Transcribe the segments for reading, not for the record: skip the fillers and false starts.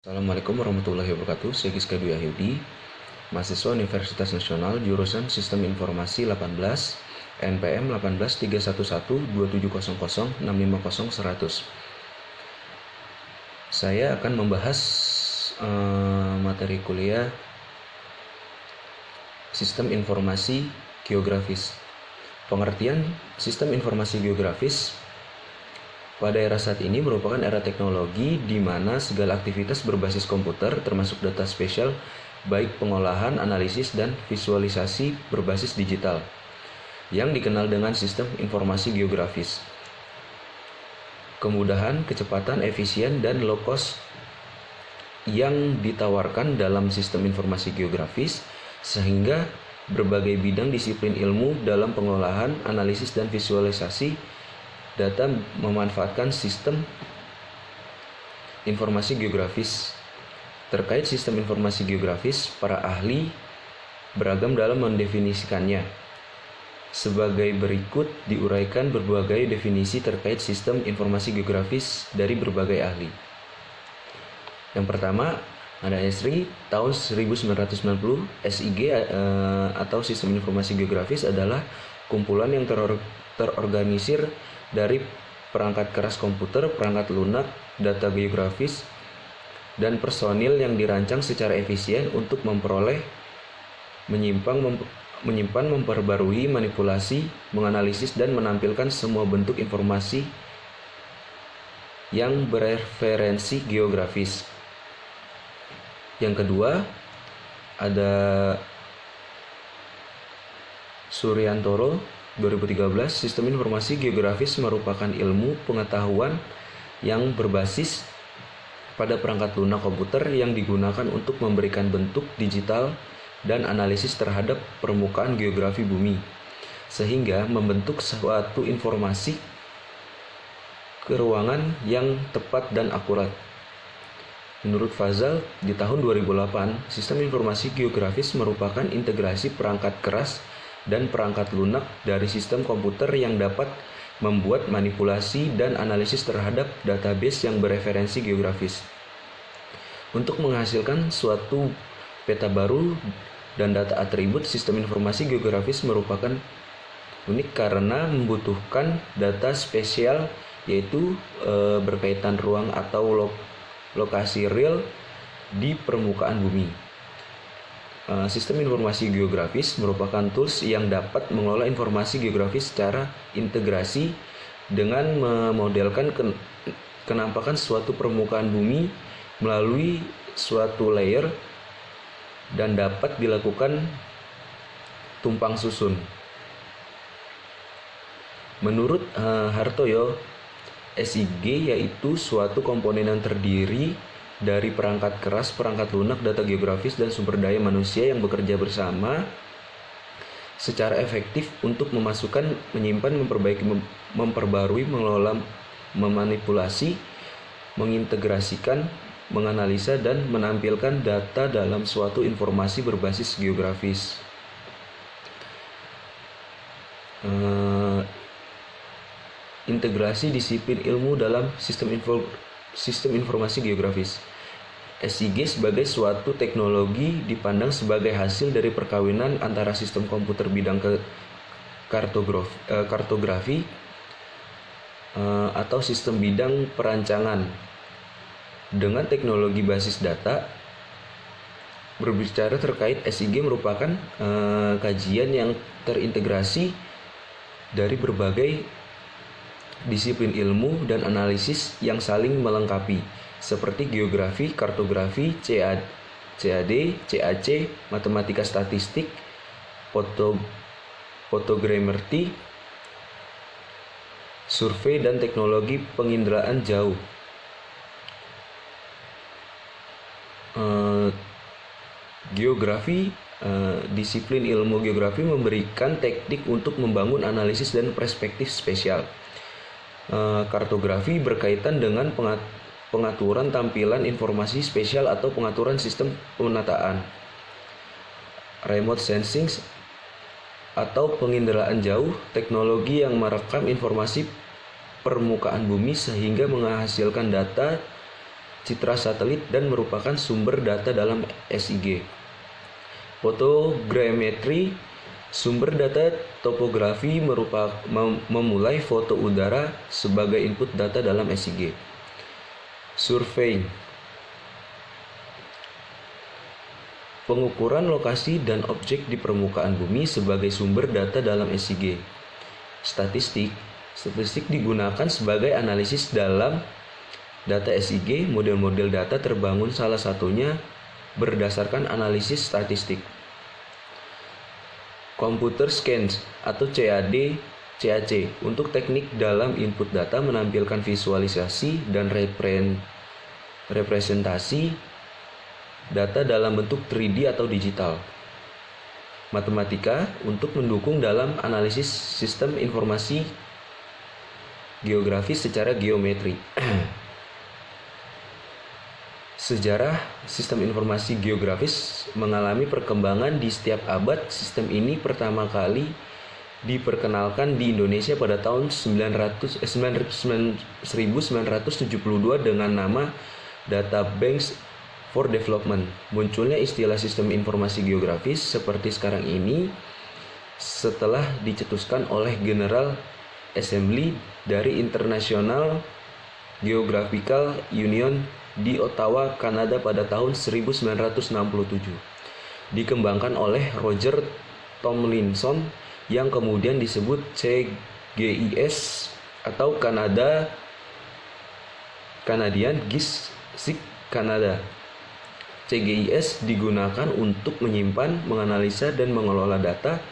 Assalamualaikum warahmatullahi wabarakatuh. Saya Giska Dwi Ahyudi, mahasiswa Universitas Nasional, jurusan Sistem Informasi 18, NPM 183112700650100. Saya akan membahas materi kuliah Sistem Informasi Geografis. Pengertian Sistem Informasi Geografis pada era saat ini merupakan era teknologi di mana segala aktivitas berbasis komputer termasuk data spesial baik pengolahan, analisis, dan visualisasi berbasis digital yang dikenal dengan sistem informasi geografis. Kemudahan, kecepatan, efisien, dan low cost yang ditawarkan dalam sistem informasi geografis sehingga berbagai bidang disiplin ilmu dalam pengolahan, analisis, dan visualisasi data memanfaatkan sistem informasi geografis. Terkait sistem informasi geografis, para ahli beragam dalam mendefinisikannya. Sebagai berikut diuraikan berbagai definisi terkait sistem informasi geografis dari berbagai ahli. Yang pertama, ada Esri tahun 1990. SIG atau Sistem Informasi Geografis adalah kumpulan yang terorganisir dari perangkat keras komputer, perangkat lunak, data geografis, dan personil yang dirancang secara efisien untuk memperoleh, menyimpan, memperbarui, manipulasi, menganalisis, dan menampilkan semua bentuk informasi yang bereferensi geografis. Yang kedua, ada Suryantoro 2013. Sistem informasi geografis merupakan ilmu pengetahuan yang berbasis pada perangkat lunak komputer yang digunakan untuk memberikan bentuk digital dan analisis terhadap permukaan geografi bumi, sehingga membentuk suatu informasi keruangan yang tepat dan akurat. Menurut Fazal, di tahun 2008, sistem informasi geografis merupakan integrasi perangkat keras dan perangkat lunak dari sistem komputer yang dapat membuat manipulasi dan analisis terhadap database yang bereferensi geografis. Untuk menghasilkan suatu peta baru dan data atribut, sistem informasi geografis merupakan unik karena membutuhkan data spesial, yaitu berkaitan ruang atau lokasi real di permukaan bumi. Sistem informasi geografis merupakan tools yang dapat mengelola informasi geografis secara integrasi dengan memodelkan kenampakan suatu permukaan bumi melalui suatu layer dan dapat dilakukan tumpang susun. Menurut Hartoyo, SIG yaitu suatu komponen yang terdiri dari perangkat keras, perangkat lunak, data geografis, dan sumber daya manusia yang bekerja bersama secara efektif untuk memasukkan, menyimpan, memperbaiki, memperbarui, mengelola, memanipulasi, mengintegrasikan, menganalisa, dan menampilkan data dalam suatu informasi berbasis geografis. Integrasi disiplin ilmu dalam sistem informasi geografis. SIG sebagai suatu teknologi dipandang sebagai hasil dari perkawinan antara sistem komputer bidang kartografi atau sistem bidang perancangan dengan teknologi basis data. Berbicara terkait SIG merupakan kajian yang terintegrasi dari berbagai disiplin ilmu dan analisis yang saling melengkapi, seperti geografi, kartografi, CAD, CAC, matematika statistik, fotogrametri, survei, dan teknologi penginderaan jauh. Geografi, disiplin ilmu geografi memberikan teknik untuk membangun analisis dan perspektif spesial. Kartografi berkaitan dengan pengaturan tampilan informasi spesial atau pengaturan sistem pemetaan. Remote sensing atau penginderaan jauh, teknologi yang merekam informasi permukaan bumi sehingga menghasilkan data citra satelit, dan merupakan sumber data dalam SIG. Fotogrametri, sumber data topografi memulai foto udara sebagai input data dalam SIG. Surveying, pengukuran lokasi dan objek di permukaan bumi sebagai sumber data dalam SIG. Statistik digunakan sebagai analisis dalam data SIG. Model-model data terbangun salah satunya berdasarkan analisis statistik. Computer scans atau CAC untuk teknik dalam input data menampilkan visualisasi dan representasi data dalam bentuk 3D atau digital. Matematika untuk mendukung dalam analisis sistem informasi geografis secara geometri. Sejarah sistem informasi geografis mengalami perkembangan di setiap abad. Sistem ini pertama kali diperkenalkan di Indonesia pada tahun 1972 dengan nama Data Banks for Development. Munculnya istilah sistem informasi geografis seperti sekarang ini setelah dicetuskan oleh General Assembly dari International Geographical Union di Ottawa, Kanada pada tahun 1967. Dikembangkan oleh Roger Tomlinson yang kemudian disebut CGIS atau Canadian Geographic Canada. CGIS digunakan untuk menyimpan, menganalisa, dan mengelola data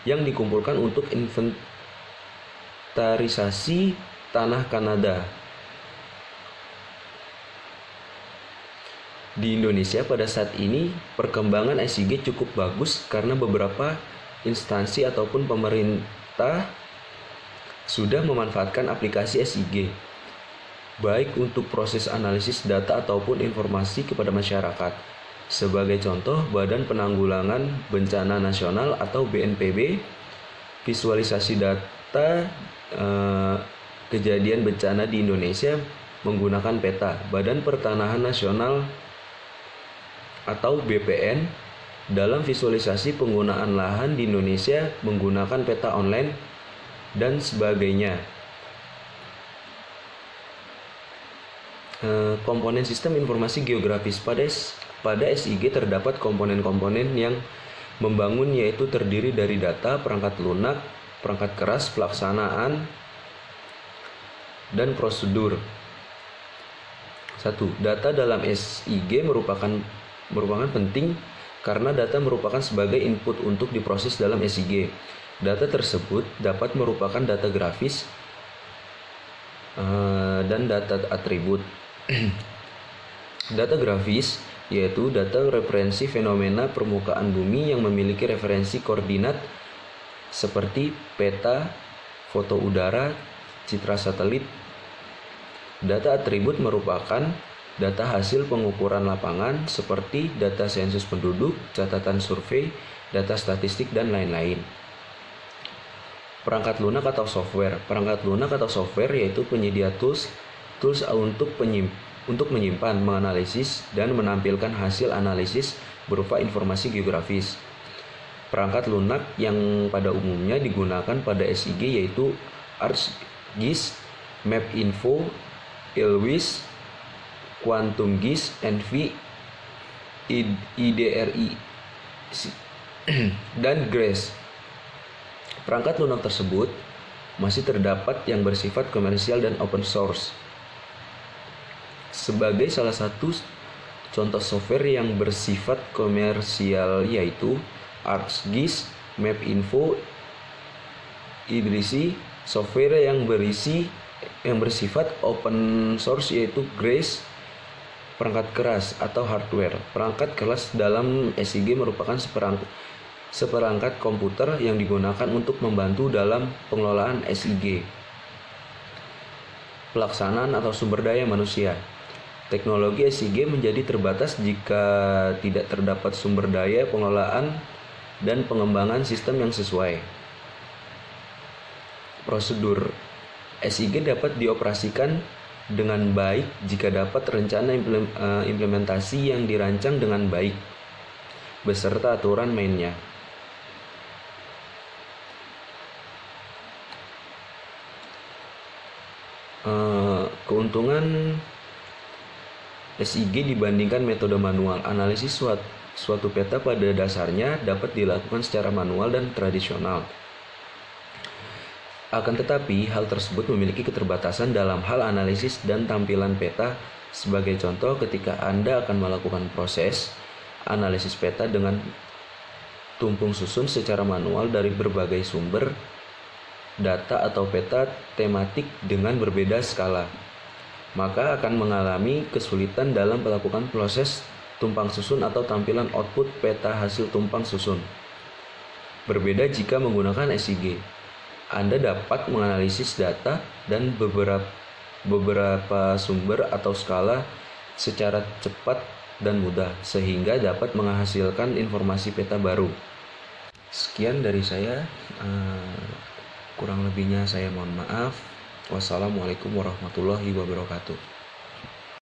yang dikumpulkan untuk inventarisasi tanah Kanada. Di Indonesia pada saat ini perkembangan SIG cukup bagus karena beberapa instansi ataupun pemerintah sudah memanfaatkan aplikasi SIG baik untuk proses analisis data ataupun informasi kepada masyarakat. Sebagai contoh, Badan Penanggulangan Bencana Nasional atau BNPB visualisasi data kejadian bencana di Indonesia menggunakan peta. Badan Pertanahan Nasional atau BPN dalam visualisasi penggunaan lahan di Indonesia menggunakan peta online dan sebagainya. Komponen sistem informasi geografis pada SIG terdapat komponen-komponen yang membangun, yaitu terdiri dari data, perangkat lunak, perangkat keras, pelaksanaan, dan prosedur. 1. Data dalam SIG merupakan penting karena data merupakan sebagai input untuk diproses dalam SIG. Data tersebut dapat merupakan data grafis dan data atribut. Data grafis yaitu data referensi fenomena permukaan bumi yang memiliki referensi koordinat seperti peta, foto udara, citra satelit. Data atribut merupakan data hasil pengukuran lapangan seperti data sensus penduduk, catatan survei, data statistik, dan lain-lain. Perangkat lunak atau software. Perangkat lunak atau software yaitu penyedia tools untuk menyimpan, menganalisis, dan menampilkan hasil analisis berupa informasi geografis. Perangkat lunak yang pada umumnya digunakan pada SIG yaitu ArcGIS, MapInfo, ILWIS, QuantumGIS, ENVI, IDRI, dan GRACE. Perangkat lunak tersebut masih terdapat yang bersifat komersial dan open source. Sebagai salah satu contoh software yang bersifat komersial yaitu ArcGIS, MapInfo, IDRI. Software yang bersifat open source yaitu GRACE. Perangkat keras atau hardware. Perangkat keras dalam SIG merupakan seperangkat komputer yang digunakan untuk membantu dalam pengelolaan SIG. Pelaksanaan atau sumber daya manusia. Teknologi SIG menjadi terbatas jika tidak terdapat sumber daya pengelolaan dan pengembangan sistem yang sesuai. Prosedur SIG dapat dioperasikan dengan baik jika dapat rencana implementasi yang dirancang dengan baik beserta aturan mainnya. Keuntungan SIG dibandingkan metode manual. Analisis suatu peta pada dasarnya dapat dilakukan secara manual dan tradisional. Akan tetapi, hal tersebut memiliki keterbatasan dalam hal analisis dan tampilan peta. Sebagai contoh, ketika Anda akan melakukan proses analisis peta dengan tumpang susun secara manual dari berbagai sumber data atau peta tematik dengan berbeda skala, maka akan mengalami kesulitan dalam melakukan proses tumpang susun atau tampilan output peta hasil tumpang susun. Berbeda jika menggunakan SIG. Anda dapat menganalisis data dan beberapa sumber atau skala secara cepat dan mudah, sehingga dapat menghasilkan informasi peta baru. Sekian dari saya. Kurang lebihnya saya mohon maaf. Wassalamualaikum warahmatullahi wabarakatuh.